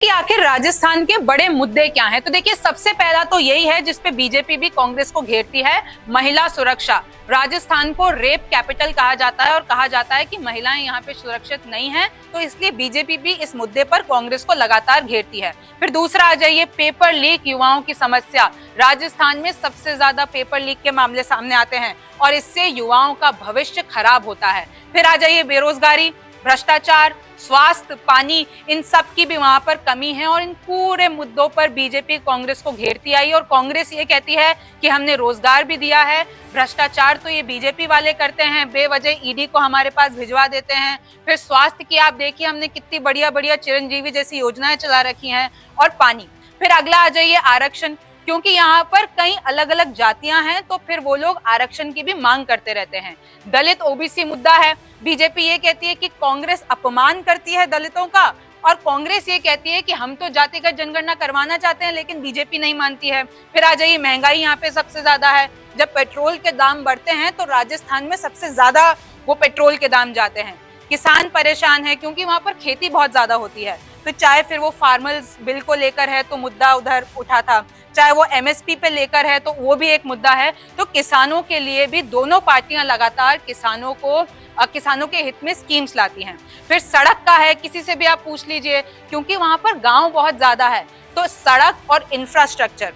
कि आखिर राजस्थान के बड़े मुद्दे क्या हैं। तो देखिए, सबसे पहला तो यही है जिसपे बीजेपी भी कांग्रेस को घेरती है, महिला सुरक्षा। राजस्थान को रेप कैपिटल कहा जाता है और कहा जाता है कि महिलाएं यहाँ पे सुरक्षित नहीं हैं, तो इसलिए बीजेपी भी इस मुद्दे पर कांग्रेस को लगातार घेरती है। फिर दूसरा आ जाइए पेपर लीक, युवाओं की समस्या। राजस्थान में सबसे ज्यादा पेपर लीक के मामले सामने आते हैं और इससे युवाओं का भविष्य खराब होता है। फिर आ जाइए बेरोजगारी, भ्रष्टाचार, स्वास्थ्य, पानी, इन सब की भी वहां पर कमी है और इन पूरे मुद्दों पर बीजेपी कांग्रेस को घेरती आई और कांग्रेस ये कहती है कि हमने रोजगार भी दिया है, भ्रष्टाचार तो ये बीजेपी वाले करते हैं, बेवजह ईडी को हमारे पास भिजवा देते हैं। फिर स्वास्थ्य की आप देखिए, हमने कितनी बढ़िया बढ़िया चिरंजीवी जैसी योजनाएं चला रखी हैं। और पानी। फिर अगला आ जाइए आरक्षण, क्योंकि यहाँ पर कई अलग अलग जातियां हैं तो फिर वो लोग आरक्षण की भी मांग करते रहते हैं। दलित ओबीसी मुद्दा है, बीजेपी ये कहती है कि कांग्रेस अपमान करती है दलितों का और कांग्रेस ये कहती है कि हम तो जातिगत जनगणना करवाना चाहते हैं, लेकिन बीजेपी नहीं मानती है। फिर आ जाइए महंगाई, यहाँ पे सबसे ज्यादा है। जब पेट्रोल के दाम बढ़ते हैं तो राजस्थान में सबसे ज्यादा वो पेट्रोल के दाम जाते हैं। किसान परेशान है क्योंकि वहां पर खेती बहुत ज्यादा होती है। तो चाहे फिर वो फार्मर्स बिल को लेकर है तो मुद्दा उधर उठा था, चाहे वो एमएसपी पे लेकर है तो वो भी एक मुद्दा है। तो किसानों के लिए भी दोनों पार्टियां लगातार किसानों के हित में स्कीम्स लाती हैं। फिर सड़क का है, किसी से भी आप पूछ लीजिए, क्योंकि वहां पर गांव बहुत ज्यादा है तो सड़क और इंफ्रास्ट्रक्चर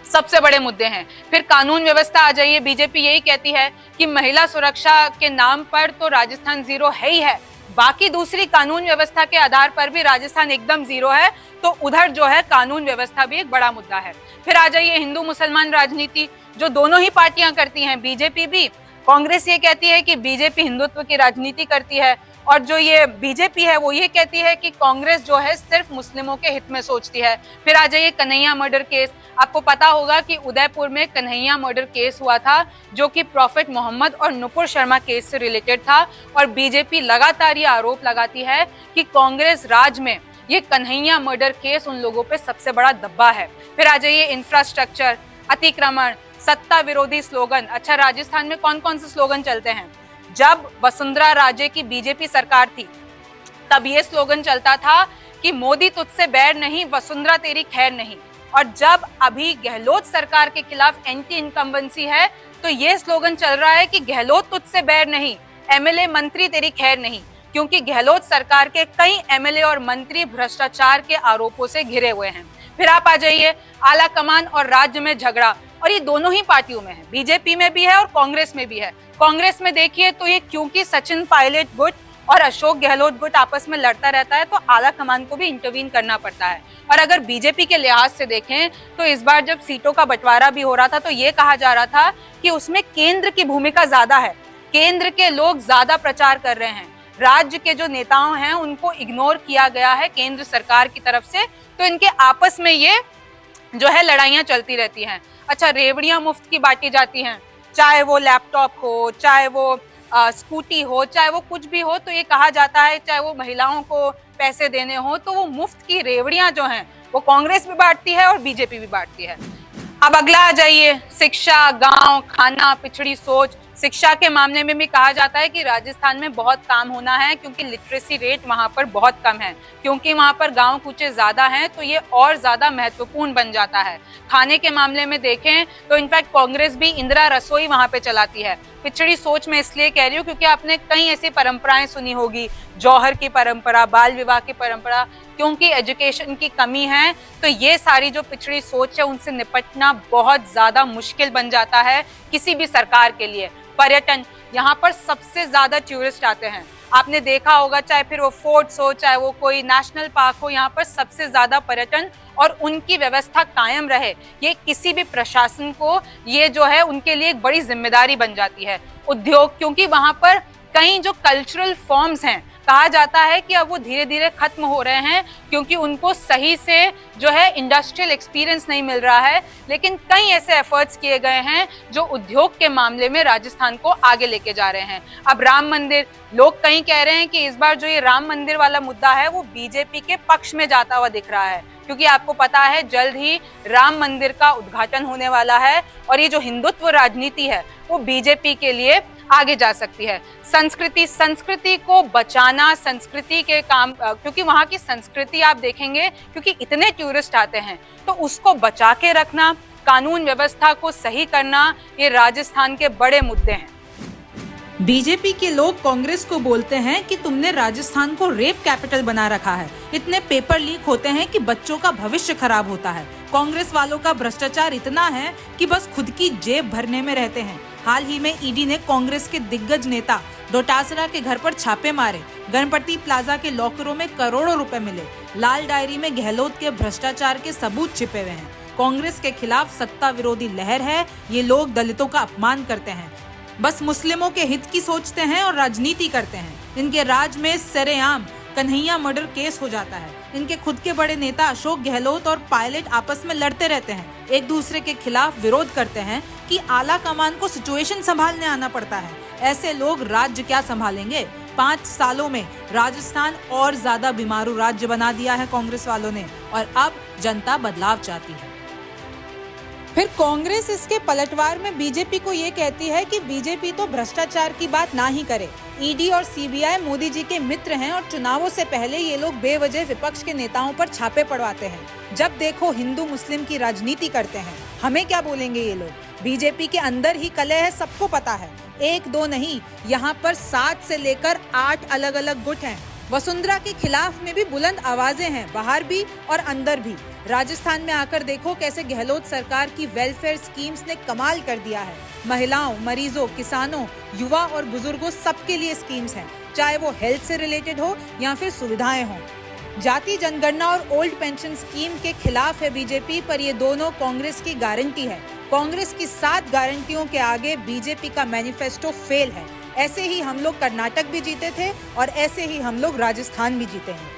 सबसे बड़े मुद्दे हैं। फिर कानून व्यवस्था आ जाइए, बीजेपी यही कहती है कि महिला सुरक्षा के नाम पर तो राजस्थान जीरो है ही है, बाकी दूसरी कानून व्यवस्था के आधार पर भी राजस्थान एकदम जीरो है। तो उधर जो है कानून व्यवस्था भी एक बड़ा मुद्दा है। फिर आ जाइए हिंदू मुसलमान राजनीति, जो दोनों ही पार्टियां करती हैं, बीजेपी भी। कांग्रेस ये कहती है कि बीजेपी हिंदुत्व की राजनीति करती है और जो ये बीजेपी है वो ये कहती है कि कांग्रेस जो है सिर्फ मुस्लिमों के हित में सोचती है। फिर आ जाइए कन्हैया मर्डर केस। आपको पता होगा कि उदयपुर में कन्हैया मर्डर केस हुआ था, जो कि प्रॉफिट मोहम्मद और नुपुर शर्मा केस से रिलेटेड था और बीजेपी लगातार ये आरोप लगाती है कि कांग्रेस राज में ये कन्हैया मर्डर केस उन लोगों पे सबसे बड़ा दब्बा है। फिर आ जाइए इंफ्रास्ट्रक्चर, अतिक्रमण, सत्ता विरोधी स्लोगन। अच्छा, राजस्थान में कौन कौन से स्लोगन चलते हैं? जब वसुंधरा राजे की बीजेपी सरकार थी तब ये स्लोगन चलता था कि मोदी तुझसे बैर नहीं, वसुंधरा तेरी खैर नहीं। और जब अभी गहलोत सरकार के खिलाफ एंटी इनकम्बेंसी है तो ये स्लोगन चल रहा है कि गहलोत तुझसे बैर नहीं, एमएलए मंत्री तेरी खैर नहीं, क्योंकि गहलोत सरकार के कई एमएलए और मंत्री भ्रष्टाचार के आरोपों से घिरे हुए हैं। फिर आप आ जाइए आला कमान और राज्य में झगड़ा, और ये दोनों ही पार्टियों में है, बीजेपी में भी है और कांग्रेस में भी है। कांग्रेस में देखिए तो ये क्योंकि सचिन पायलट गुट और अशोक गहलोत गुट आपस में लड़ता रहता है तो आला कमान को भी इंटरवीन करना पड़ता है। और अगर बीजेपी के लिहाज से देखें तो इस बार जब सीटों का बंटवारा भी हो रहा था तो ये कहा जा रहा था कि उसमें केंद्र की भूमिका ज्यादा है, केंद्र के लोग ज्यादा प्रचार कर रहे हैं, राज्य के जो नेताओं हैं उनको इग्नोर किया गया है केंद्र सरकार की तरफ से, तो इनके आपस में ये जो है लड़ाइयां चलती रहती हैं। अच्छा, रेवड़ियां मुफ्त की बांटी जाती हैं, चाहे वो लैपटॉप हो, चाहे वो स्कूटी हो, चाहे वो कुछ भी हो, तो ये कहा जाता है चाहे वो महिलाओं को पैसे देने हो तो वो मुफ्त की रेवड़ियां जो हैं वो कांग्रेस भी बांटती है और बीजेपी भी बांटती है। अब अगला आ जाइए शिक्षा, गांव, खाना, पिछड़ी सोच। शिक्षा के मामले में भी कहा जाता है कि राजस्थान में बहुत काम होना है क्योंकि लिटरेसी रेट वहां पर बहुत कम है, क्योंकि वहां पर गांव कूचे ज्यादा हैं तो ये और ज्यादा महत्वपूर्ण बन जाता है। खाने के मामले में देखें तो इनफैक्ट कांग्रेस भी इंदिरा रसोई वहां पे चलाती है। पिछड़ी सोच में इसलिए कह रही हूँ क्योंकि आपने कई ऐसी परंपराएं सुनी होगी, जौहर की परंपरा, बाल विवाह की परंपरा, क्योंकि एजुकेशन की कमी है तो ये सारी जो पिछड़ी सोच है उनसे निपटना बहुत ज्यादा मुश्किल बन जाता है किसी भी सरकार के लिए। पर्यटन, यहाँ पर सबसे ज्यादा टूरिस्ट आते हैं, आपने देखा होगा, चाहे फिर वो फोर्ट्स हो, चाहे वो कोई नेशनल पार्क हो, यहाँ पर सबसे ज्यादा पर्यटन और उनकी व्यवस्था कायम रहे, ये किसी भी प्रशासन को ये जो है उनके लिए एक बड़ी जिम्मेदारी बन जाती है। उद्योग, क्योंकि वहां पर कई जो कल्चरल फॉर्म्स हैं कहा जाता है कि अब वो धीरे धीरे खत्म हो रहे हैं क्योंकि उनको सही से जो है इंडस्ट्रियल एक्सपीरियंस नहीं मिल रहा है, लेकिन कई ऐसे एफर्ट्स किए गए हैं जो उद्योग के मामले में राजस्थान को आगे लेके जा रहे हैं। अब राम मंदिर, लोग कई कह रहे हैं कि इस बार जो ये राम मंदिर वाला मुद्दा है वो बीजेपी के पक्ष में जाता हुआ दिख रहा है, क्योंकि आपको पता है जल्द ही राम मंदिर का उद्घाटन होने वाला है और ये जो हिंदुत्व राजनीति है वो बीजेपी के लिए आगे जा सकती है। संस्कृति को बचाना, संस्कृति के काम, क्योंकि वहाँ की संस्कृति आप देखेंगे, क्योंकि इतने टूरिस्ट आते हैं, तो उसको बचा के रखना, कानून व्यवस्था को सही करना, ये राजस्थान के बड़े मुद्दे हैं। बीजेपी के लोग कांग्रेस को बोलते हैं कि तुमने राजस्थान को रेप कैपिटल बना रखा है, इतने पेपर लीक होते हैं कि बच्चों का भविष्य खराब होता है। कांग्रेस वालों का भ्रष्टाचार इतना है कि बस खुद की जेब भरने में रहते हैं। हाल ही में ईडी ने कांग्रेस के दिग्गज नेता डोटासरा के घर पर छापे मारे। गणपति प्लाजा के लॉकरों में करोड़ों रुपए मिले। लाल डायरी में गहलोत के भ्रष्टाचार के सबूत छिपे हुए हैं। कांग्रेस के खिलाफ सत्ता विरोधी लहर है। ये लोग दलितों का अपमान करते हैं, बस मुस्लिमों के हित की सोचते हैं और राजनीति करते हैं। इनके राज में सरेआम कन्हैया मर्डर केस हो जाता है। इनके खुद के बड़े नेता अशोक गहलोत और पायलट आपस में लड़ते रहते हैं, एक दूसरे के खिलाफ विरोध करते हैं कि आला कमान को सिचुएशन संभालने आना पड़ता है। ऐसे लोग राज्य क्या संभालेंगे? 5 सालों में राजस्थान और ज्यादा बीमारू राज्य बना दिया है कांग्रेस वालों ने, और अब जनता बदलाव चाहती है। फिर कांग्रेस इसके पलटवार में बीजेपी को ये कहती है कि बीजेपी तो भ्रष्टाचार की बात ना ही करे। ईडी और सीबीआई मोदी जी के मित्र हैं और चुनावों से पहले ये लोग बेवजह विपक्ष के नेताओं पर छापे पड़वाते हैं। जब देखो हिंदू मुस्लिम की राजनीति करते हैं। हमें क्या बोलेंगे ये लोग? बीजेपी के अंदर ही कलह है, सबको पता है। 1-2 नहीं, यहाँ पर 7 से लेकर 8 अलग अलग गुट हैं। वसुंधरा के खिलाफ में भी बुलंद आवाजें हैं, बाहर भी और अंदर भी। राजस्थान में आकर देखो कैसे गहलोत सरकार की वेलफेयर स्कीम्स ने कमाल कर दिया है। महिलाओं, मरीजों, किसानों, युवा और बुजुर्गों सबके लिए स्कीम्स हैं, चाहे वो हेल्थ से रिलेटेड हो या फिर सुविधाएं हो। जाति जनगणना और ओल्ड पेंशन स्कीम के खिलाफ है बीजेपी, पर ये दोनों कांग्रेस की गारंटी है। कांग्रेस की 7 गारंटियों के आगे बीजेपी का मैनिफेस्टो फेल है। ऐसे ही हम लोग कर्नाटक भी जीते थे और ऐसे ही हम लोग राजस्थान भी जीते हैं।